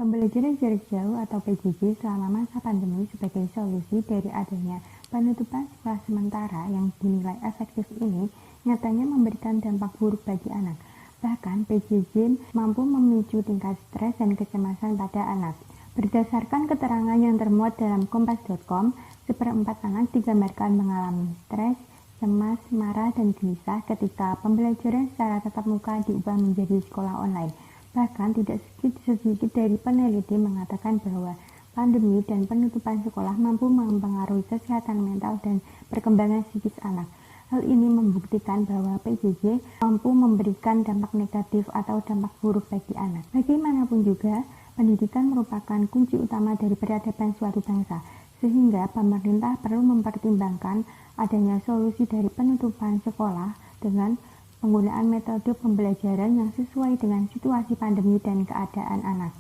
Pembelajaran jarak jauh atau PJJ selama masa pandemi sebagai solusi dari adanya penutupan sekolah sementara yang dinilai efektif ini nyatanya memberikan dampak buruk bagi anak. Bahkan PJJ mampu memicu tingkat stres dan kecemasan pada anak. Berdasarkan keterangan yang termuat dalam kompas.com, seperempat anak digambarkan mengalami stres, cemas, marah, dan gelisah ketika pembelajaran secara tatap muka diubah menjadi sekolah online. Bahkan tidak sedikit dari peneliti mengatakan bahwa pandemi dan penutupan sekolah mampu mempengaruhi kesehatan mental dan perkembangan psikis anak. Hal ini membuktikan bahwa PJJ mampu memberikan dampak negatif atau dampak buruk bagi anak. Bagaimanapun juga, pendidikan merupakan kunci utama dari peradaban suatu bangsa, sehingga pemerintah perlu mempertimbangkan adanya solusi dari penutupan sekolah dengan penggunaan metode pembelajaran yang sesuai dengan situasi pandemi dan keadaan anak.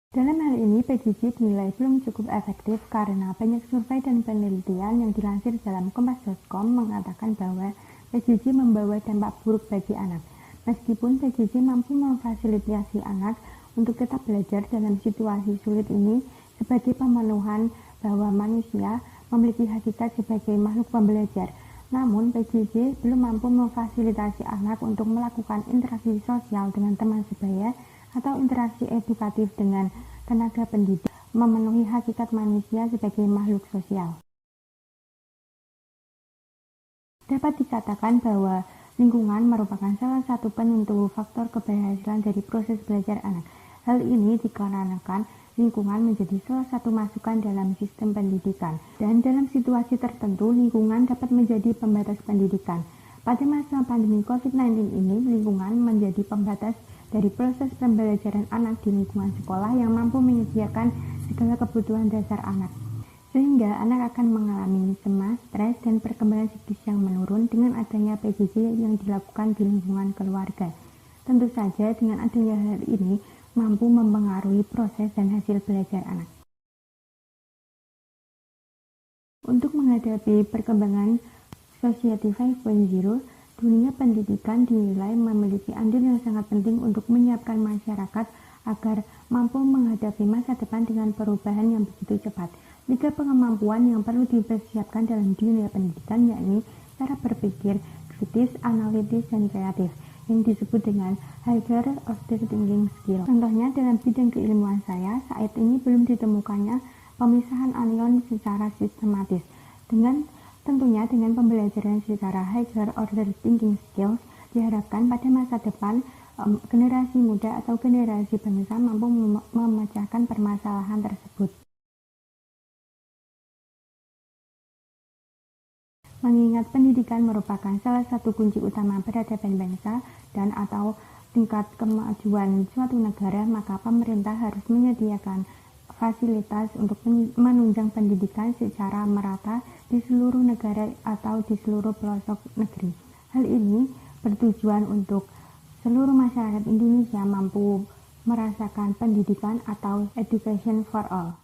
Dalam hal ini, PJJ dinilai belum cukup efektif karena banyak survei dan penelitian yang dilansir dalam kompas.com mengatakan bahwa PJJ membawa dampak buruk bagi anak. Meskipun PJJ mampu memfasilitasi anak untuk tetap belajar dalam situasi sulit ini sebagai pemenuhan bahwa manusia memiliki hakikat sebagai makhluk pembelajar, namun PJJ belum mampu memfasilitasi anak untuk melakukan interaksi sosial dengan teman sebaya atau interaksi edukatif dengan tenaga pendidik, memenuhi hakikat manusia sebagai makhluk sosial. Dapat dikatakan bahwa lingkungan merupakan salah satu penentu faktor keberhasilan dari proses belajar anak. Hal ini dikarenakan lingkungan menjadi salah satu masukan dalam sistem pendidikan, dan dalam situasi tertentu lingkungan dapat menjadi pembatas pendidikan. Pada masa pandemi COVID-19 ini, lingkungan menjadi pembatas dari proses pembelajaran anak di lingkungan sekolah yang mampu menyediakan segala kebutuhan dasar anak, sehingga anak akan mengalami cemas, stres, dan perkembangan psikis yang menurun dengan adanya PJJ yang dilakukan di lingkungan keluarga. Tentu saja dengan adanya hal ini mampu mempengaruhi proses dan hasil belajar anak. Untuk menghadapi perkembangan Society 5.0, dunia pendidikan dinilai memiliki andil yang sangat penting untuk menyiapkan masyarakat agar mampu menghadapi masa depan dengan perubahan yang begitu cepat. 3 kemampuan yang perlu dipersiapkan dalam dunia pendidikan yakni cara berpikir kritis, analitis, dan kreatif, yang disebut dengan higher order thinking skill. Contohnya dalam bidang keilmuan saya, saat ini belum ditemukannya pemisahan anion secara sistematis. Tentunya dengan pembelajaran secara higher order thinking skills, diharapkan pada masa depan generasi muda atau generasi bangsa mampu memecahkan permasalahan tersebut. Mengingat pendidikan merupakan salah satu kunci utama peradaban bangsa dan atau tingkat kemajuan suatu negara, maka pemerintah harus menyediakan fasilitas untuk menunjang pendidikan secara merata di seluruh negara atau di seluruh pelosok negeri. Hal ini bertujuan untuk seluruh masyarakat Indonesia mampu merasakan pendidikan atau education for all.